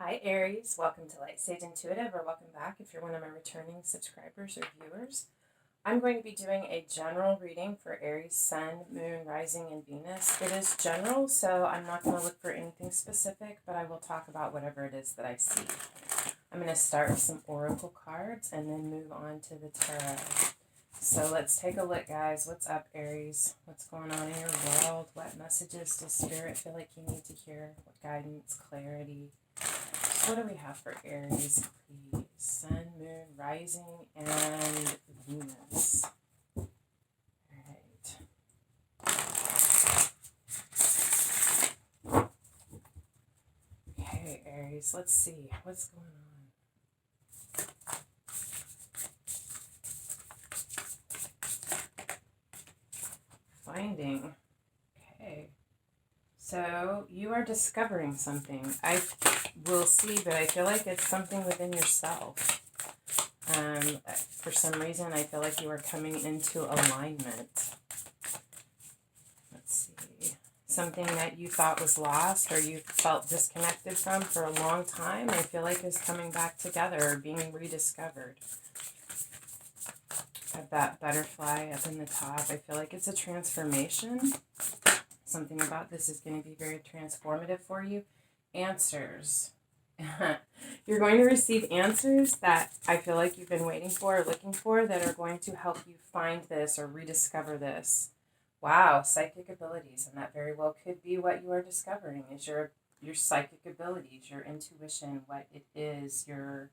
Hi Aries, welcome to lightsageintuitive, or welcome back if you're one of my returning subscribers or viewers. I'm going to be doing a general reading for Aries, Sun, Moon, Rising, and Venus. It is general, so I'm not going to look for anything specific, but I will talk about whatever it is that I see. I'm going to start with some oracle cards and then move on to the tarot. So let's take a look, guys. What's up, Aries? What's going on in your world? What messages does Spirit feel like you need to hear? What guidance, clarity? What do we have for Aries, please? Sun, Moon, Rising, and Venus. All right. Okay, Aries, let's see. What's going on? Finding. Okay. So you are discovering something. I will see, but I feel like it's something within yourself. For some reason, I feel like you are coming into alignment. Let's see. Something that you thought was lost or you felt disconnected from for a long time, I feel like is coming back together or being rediscovered. Have that butterfly up in the top. I feel like it's a transformation. Something about this is going to be very transformative for you. Answers. You're going to receive answers that I feel like you've been waiting for or looking for that are going to help you find this or rediscover this. Wow, psychic abilities, and that very well could be what you are discovering is your psychic abilities, your intuition, what it is, your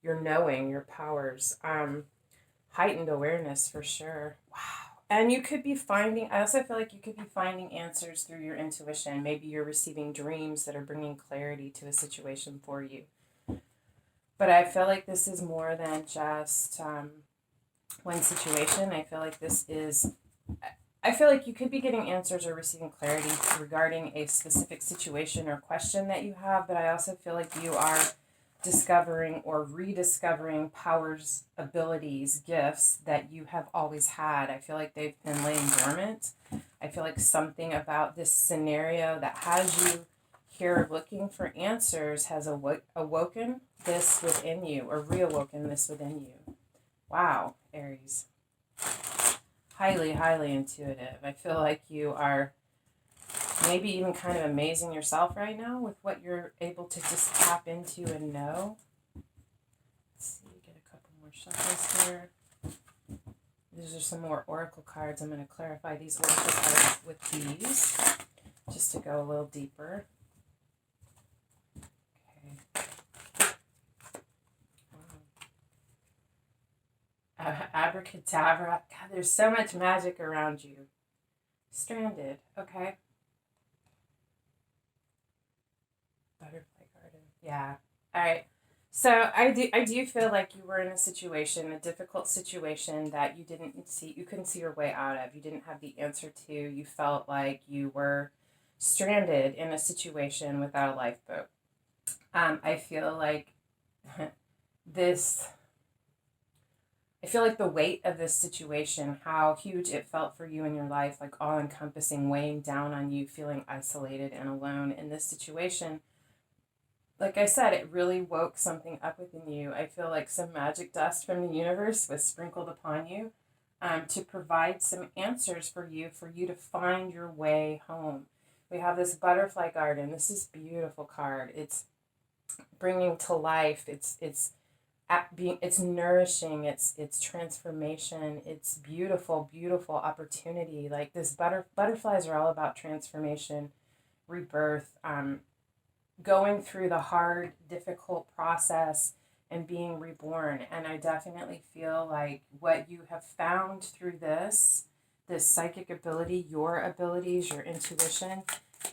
knowing, your powers. Heightened awareness for sure. Wow. And you could be finding, I also feel like you could be finding answers through your intuition. Maybe you're receiving dreams that are bringing clarity to a situation for you. But I feel like this is more than just one situation. I feel like you could be getting answers or receiving clarity regarding a specific situation or question that you have. But I also feel like you are discovering or rediscovering powers, abilities, gifts that you have always had. I feel like they've been laying dormant. I feel like something about this scenario that has you here looking for answers has awoken this within you or reawoken this within you. Wow, Aries. Highly, highly intuitive. I feel like you are maybe even kind of amazing yourself right now with what you're able to just tap into and know. Let's see, get a couple more shuffles here. These are some more oracle cards. I'm going to clarify these oracle cards with these just to go a little deeper. Okay. Abracadabra. God, there's so much magic around you. Stranded. Okay. Butterfly garden. Yeah. All right. So I do feel like you were in a difficult situation that you couldn't see your way out of. You didn't have the answer to. You felt like you were stranded in a situation without a lifeboat. I feel like the weight of this situation, how huge it felt for you in your life, like all encompassing, weighing down on you, feeling isolated and alone in this situation. Like I said, it really woke something up within you. I feel like some magic dust from the universe was sprinkled upon you to provide some answers for you to find your way home. We have this butterfly garden. This is a beautiful card. It's bringing to life. It's nourishing. It's transformation. It's beautiful, beautiful opportunity. Like this butterflies are all about transformation, rebirth, going through the hard, difficult process and being reborn. And I definitely feel like what you have found through this psychic ability, your abilities, your intuition,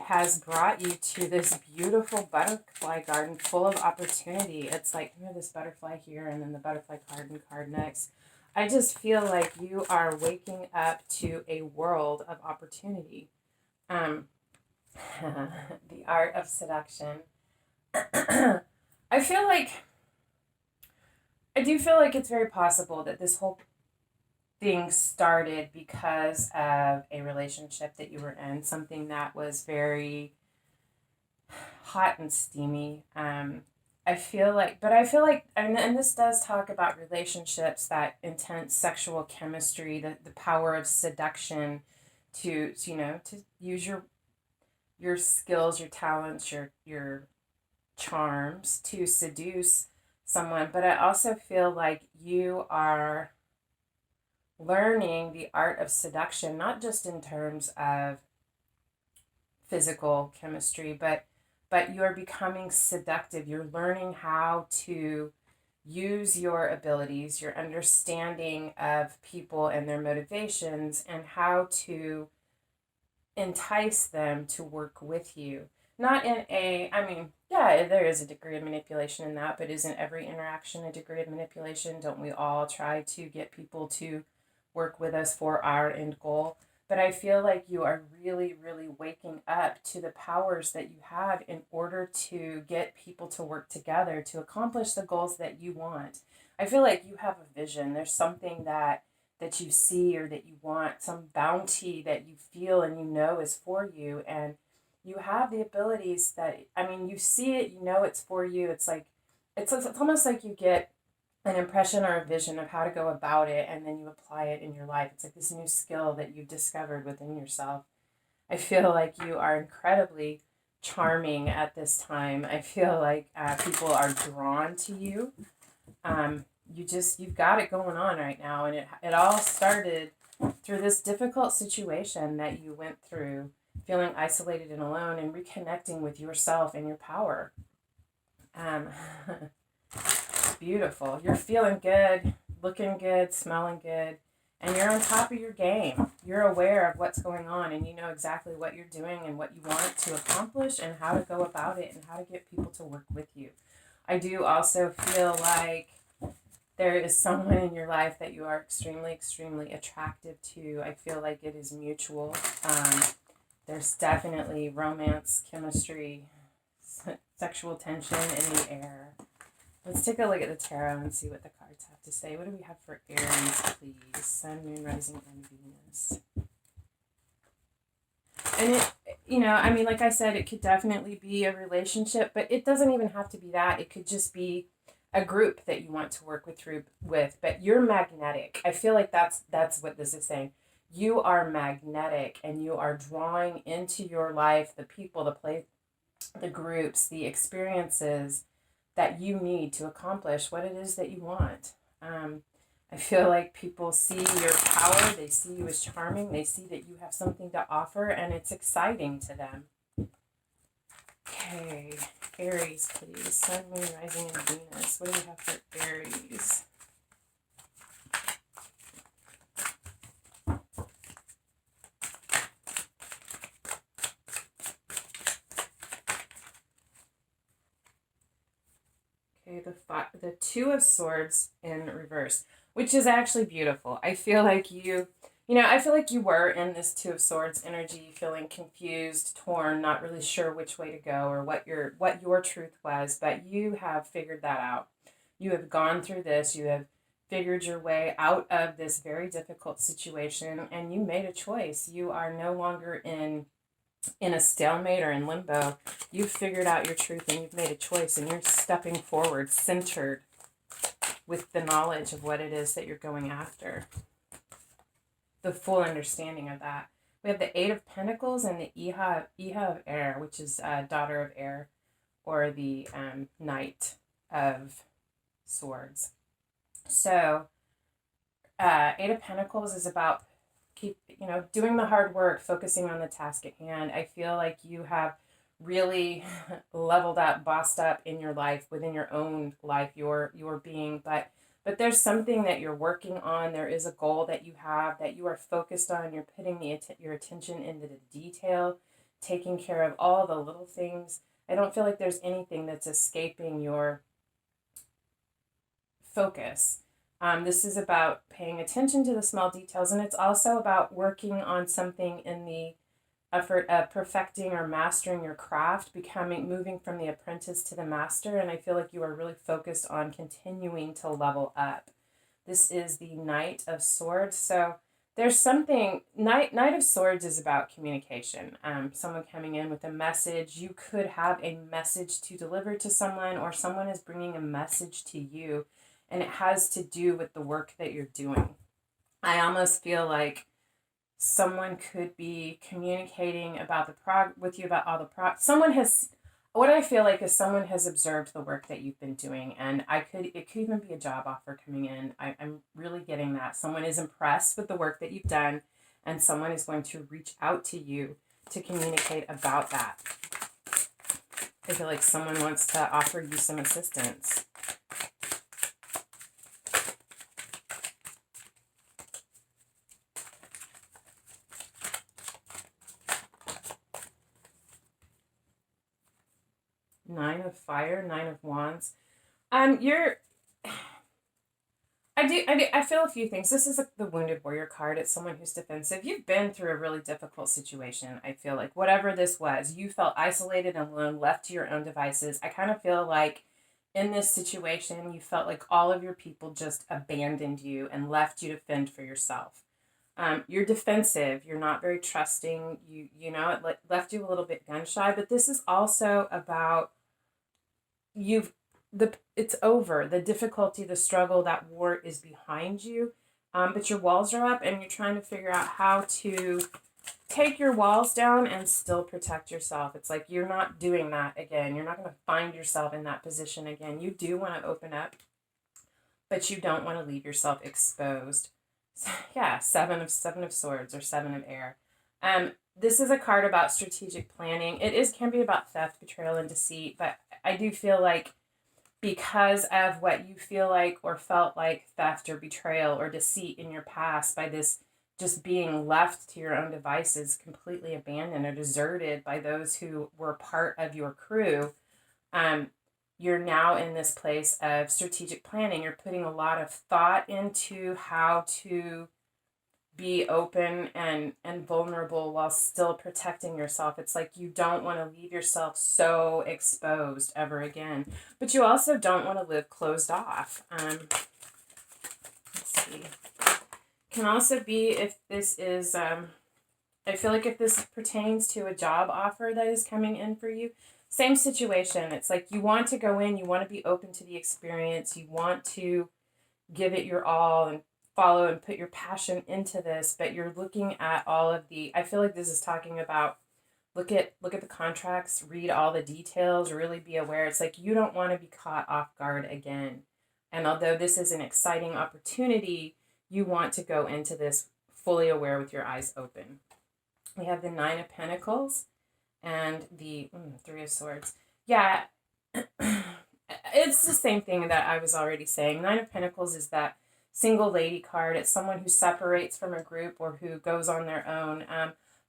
has brought you to this beautiful butterfly garden full of opportunity. It's like, this butterfly here and then the butterfly garden card next. I just feel like you are waking up to a world of opportunity. The art of seduction. I do feel like it's very possible that this whole thing started because of a relationship that you were in, something that was very hot and steamy. I feel like, and this does talk about relationships, that intense sexual chemistry, the power of seduction to use your skills, your talents, your charms to seduce someone. But I also feel like you are learning the art of seduction, not just in terms of physical chemistry, but you're becoming seductive. You're learning how to use your abilities, your understanding of people and their motivations, and how to entice them to work with you. Not in a, I mean, yeah, there is a degree of manipulation in that, but isn't every interaction a degree of manipulation? Don't we all try to get people to work with us for our end goal? But I feel like you are really, really waking up to the powers that you have in order to get people to work together to accomplish the goals that you want. I feel like you have a vision. There's something that you see or that you want, some bounty that you feel and you know is for you. And you have the abilities that, I mean, you see it, you know it's for you. It's like, it's almost like you get an impression or a vision of how to go about it, and then you apply it in your life. It's like this new skill that you've discovered within yourself. I feel like you are incredibly charming at this time. I feel like people are drawn to you. You've got it going on right now, and it all started through this difficult situation that you went through, feeling isolated and alone, and reconnecting with yourself and your power. Um, Beautiful. You're feeling good, looking good, smelling good, and you're on top of your game. You're aware of what's going on, and you know exactly what you're doing and what you want to accomplish and how to go about it and how to get people to work with you. I do also feel like there is someone in your life that you are extremely, extremely attractive to. I feel like it is mutual. There's definitely romance, chemistry, sexual tension in the air. Let's take a look at the tarot and see what the cards have to say. What do we have for Aries, please? Sun, Moon, Rising, and Venus. And I mean, like I said, it could definitely be a relationship, but it doesn't even have to be that. It could just be a group that you want to work with. But you're magnetic. I feel like that's what this is saying. You are magnetic, and you are drawing into your life the people, the place, the groups, the experiences that you need to accomplish what it is that you want. I feel like people see your power, they see you as charming, they see that you have something to offer, and it's exciting to them. Okay, Aries, please. Sun, Moon, Rising, and Venus. What do we have for Aries? Okay, the Two of Swords in reverse, which is actually beautiful. I feel like I feel like you were in this Two of Swords energy, feeling confused, torn, not really sure which way to go or what your truth was, but you have figured that out. You have gone through this, you have figured your way out of this very difficult situation, and you made a choice. You are no longer in a stalemate or in limbo. You've figured out your truth and you've made a choice, and you're stepping forward centered with the knowledge of what it is that you're going after. The full understanding of that. We have the Eight of Pentacles and the Iha of Air, which is Daughter of Air, or the Knight of Swords. So Eight of Pentacles is about doing the hard work, focusing on the task at hand. I feel like you have really leveled up, bossed up in your life, within your own life, your being, but there's something that you're working on. There is a goal that you have that you are focused on. You're putting your attention into the detail, taking care of all the little things. I don't feel like there's anything that's escaping your focus. This is about paying attention to the small details, and it's also about working on something in the effort of perfecting or mastering your craft, moving from the apprentice to the master, and I feel like you are really focused on continuing to level up. This is the Knight of Swords, so there's something, Knight of Swords is about communication. Someone coming in with a message. You could have a message to deliver to someone, or someone is bringing a message to you, and it has to do with the work that you're doing. I almost feel like someone could be communicating about with you about all the someone has, what I feel like is someone has observed the work that you've been doing, and it could even be a job offer coming in. I'm really getting that someone is impressed with the work that you've done, and someone is going to reach out to you to communicate about that. I feel like someone wants to offer you some assistance. Nine of Fire, Nine of Wands. You're. I feel a few things. This is the Wounded Warrior card. It's someone who's defensive. You've been through a really difficult situation. I feel like whatever this was, you felt isolated and alone, left to your own devices. I kind of feel like in this situation, you felt like all of your people just abandoned you and left you to fend for yourself. You're defensive. You're not very trusting. You know, it left you a little bit gun shy. But this is also about it's over. The difficulty, the struggle, that war is behind you. But your walls are up, and you're trying to figure out how to take your walls down and still protect yourself. It's like you're not doing that again. You're not going to find yourself in that position again. You do want to open up, but you don't want to leave yourself exposed. So, yeah, seven of Swords, or Seven of Air. This is a card about strategic planning. Can be about theft, betrayal, and deceit, but I do feel like because of what you feel like or felt like theft or betrayal or deceit in your past, by this just being left to your own devices, completely abandoned or deserted by those who were part of your crew, you're now in this place of strategic planning. You're putting a lot of thought into how to be open and vulnerable while still protecting yourself. It's like you don't want to leave yourself so exposed ever again, but you also don't want to live closed off. Let's see. Can also be if this is, I feel like if this pertains to a job offer that is coming in for you, same situation. It's like you want to go in, you want to be open to the experience, you want to give it your all and follow and put your passion into this, but you're looking at all of I feel like this is talking about, look at the contracts, read all the details, really be aware. It's like you don't want to be caught off guard again. And although this is an exciting opportunity, you want to go into this fully aware with your eyes open. We have the Nine of Pentacles and the Three of Swords. Yeah, it's the same thing that I was already saying. Nine of Pentacles is that single lady card. It's someone who separates from a group or who goes on their own.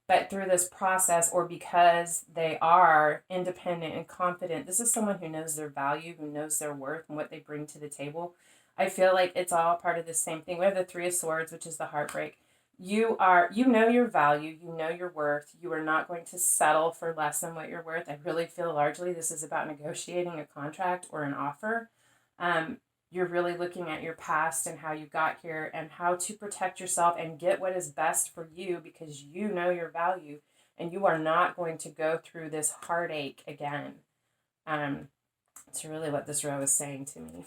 But through this process, or because they are independent and confident, this is someone who knows their value, who knows their worth and what they bring to the table. I feel like it's all part of the same thing. We have the Three of Swords, which is the heartbreak. You know your value, you know your worth. You are not going to settle for less than what you're worth. I really feel largely this is about negotiating a contract or an offer. You're really looking at your past and how you got here and how to protect yourself and get what is best for you, because you know your value and you are not going to go through this heartache again. It's really what this row is saying to me.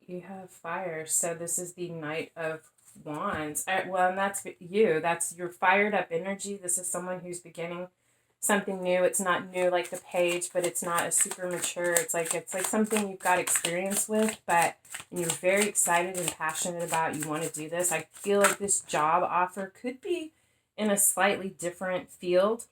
You have Fire, so this is the Knight of Wands. Well, and that's you. That's your fired up energy. This is someone who's beginning something new. It's not new like the Page, but it's not a super mature. It's like something you've got experience with, but you're very excited and passionate about. You want to do this. I feel like this job offer could be in a slightly different field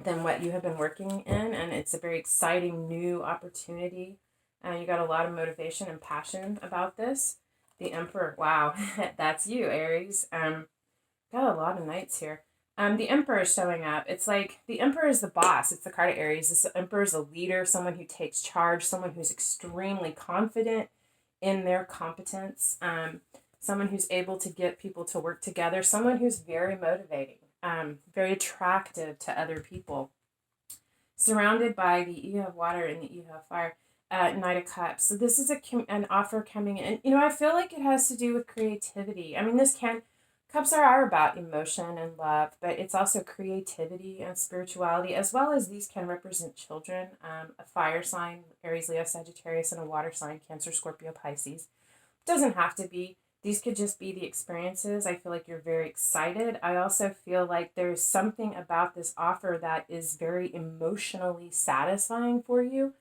than what you have been working in, and it's a very exciting new opportunity. You got a lot of motivation and passion about this. The Emperor, wow, that's you, Aries. Got a lot of knights here. The Emperor is showing up. It's like the Emperor is the boss. It's the card of Aries. This Emperor is a leader, someone who takes charge, someone who's extremely confident in their competence, someone who's able to get people to work together, someone who's very motivating. very attractive to other people. Surrounded by the you have water and the you have fire. Knight of Cups. So this is an offer coming in. You know, I feel like it has to do with creativity. I mean, cups are about emotion and love, but it's also creativity and spirituality, as well as these can represent children, a fire sign, Aries, Leo, Sagittarius, and a water sign, Cancer, Scorpio, Pisces. Doesn't have to be. These could just be the experiences. I feel like you're very excited. I also feel like there's something about this offer that is very emotionally satisfying for you.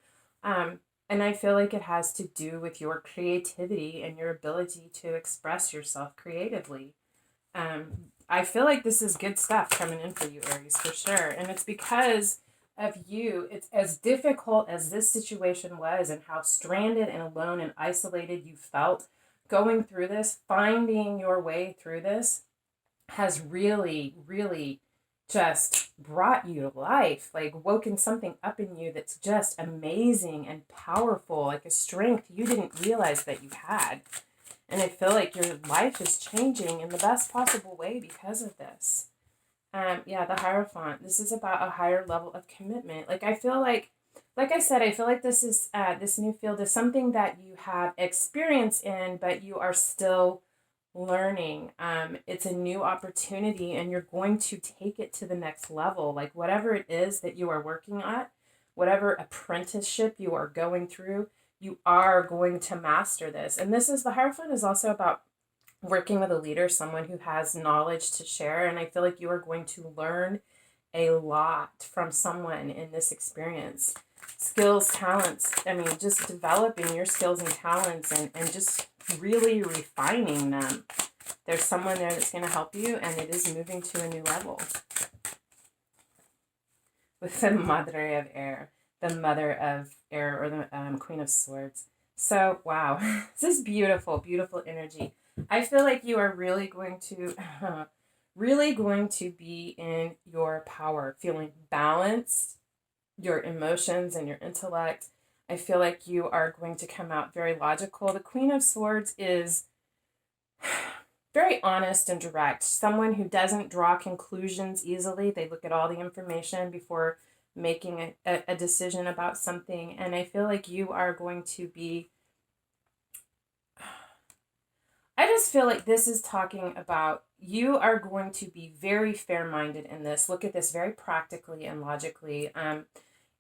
And I feel like it has to do with your creativity and your ability to express yourself creatively. I feel like this is good stuff coming in for you, Aries, for sure. And it's because of you. It's as difficult as this situation was and how stranded and alone and isolated you felt going through this, finding your way through this has really, really just brought you to life, like woken something up in you that's just amazing and powerful, like a strength you didn't realize that you had. And I feel like your life is changing in the best possible way because of this. Yeah, the Hierophant. This is about a higher level of commitment. Like I feel like I said, I feel like this is this new field is something that you have experience in, but you are still learning. It's a new opportunity, and you're going to take it to the next level. Like whatever it is that you are working at, whatever apprenticeship you are going through, you are going to master this. And the Hierophant is also about working with a leader, someone who has knowledge to share. And I feel like you are going to learn a lot from someone in this experience. Skills, talents, I mean, just developing your skills and talents and just really refining them. There's someone there that's going to help you, and it is moving to a new level. With the Madre of Air, the Mother of Air, or the Queen of Swords. So, wow, this is beautiful, beautiful energy. I feel like you are really going to be in your power, feeling balanced, your emotions and your intellect. I feel like you are going to come out very logical. The Queen of Swords is very honest and direct, someone who doesn't draw conclusions easily. They look at all the information before making a decision about something. And I feel like you are going to be, I just feel like this is talking about you are going to be very fair-minded in this. Look at this very practically and logically.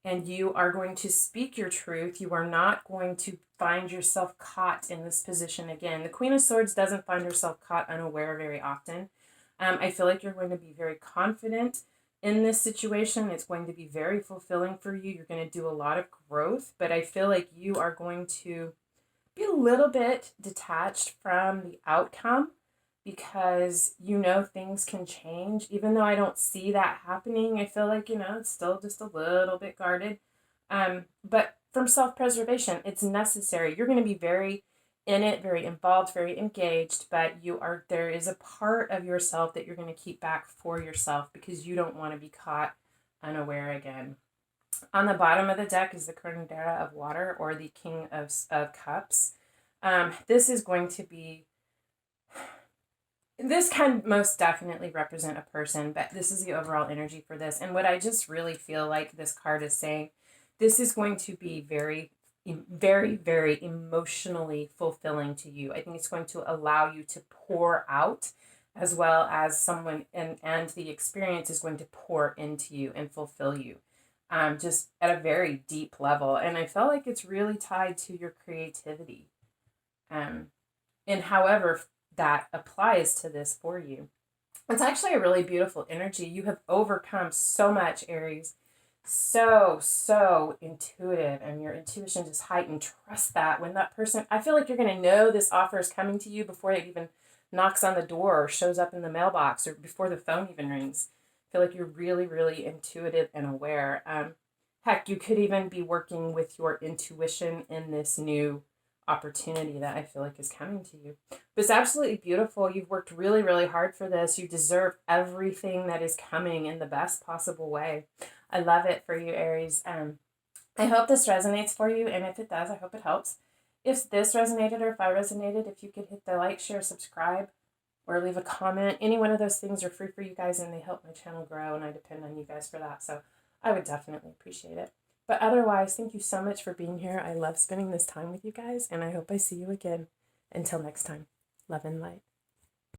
And you are going to speak your truth. You are not going to find yourself caught in this position again. The Queen of Swords doesn't find herself caught unaware very often. I feel like you're going to be very confident in this situation. It's going to be very fulfilling for you. You're going to do a lot of growth, but I feel like you are going to be a little bit detached from the outcome because you know things can change. Even though I don't see that happening, I feel like, it's still just a little bit guarded. But from self-preservation, it's necessary. You're going to be very in it, very involved, very engaged, but there is a part of yourself that you're going to keep back for yourself because you don't want to be caught unaware again. On the bottom of the deck is the Curandera of Water, or the King of Cups. This is going to be, this can most definitely represent a person, but this is the overall energy for this. And what I just really feel like this card is saying, this is going to be very, very, very emotionally fulfilling to you. I think it's going to allow you to pour out, as well as someone, and the experience is going to pour into you and fulfill you. Just at a very deep level. And I felt like it's really tied to your creativity. And however that applies to this for you. It's actually a really beautiful energy. You have overcome so much, Aries. So intuitive, and your intuition just heightened. Trust that when that person, I feel like you're going to know this offer is coming to you before it even knocks on the door or shows up in the mailbox or before the phone even rings. Feel like you're really, really intuitive and aware. Heck, you could even be working with your intuition in this new opportunity that I feel like is coming to you. But it's absolutely beautiful. You've worked really, really hard for this. You deserve everything that is coming in the best possible way. I love it for you, Aries. I hope this resonates for you, and if it does, I hope it helps. If this resonated, or if I resonated, if you could hit the like, share, subscribe or leave a comment. Any one of those things are free for you guys, and they help my channel grow, and I depend on you guys for that. So I would definitely appreciate it. But otherwise, thank you so much for being here. I love spending this time with you guys, and I hope I see you again. Until next time, love and light.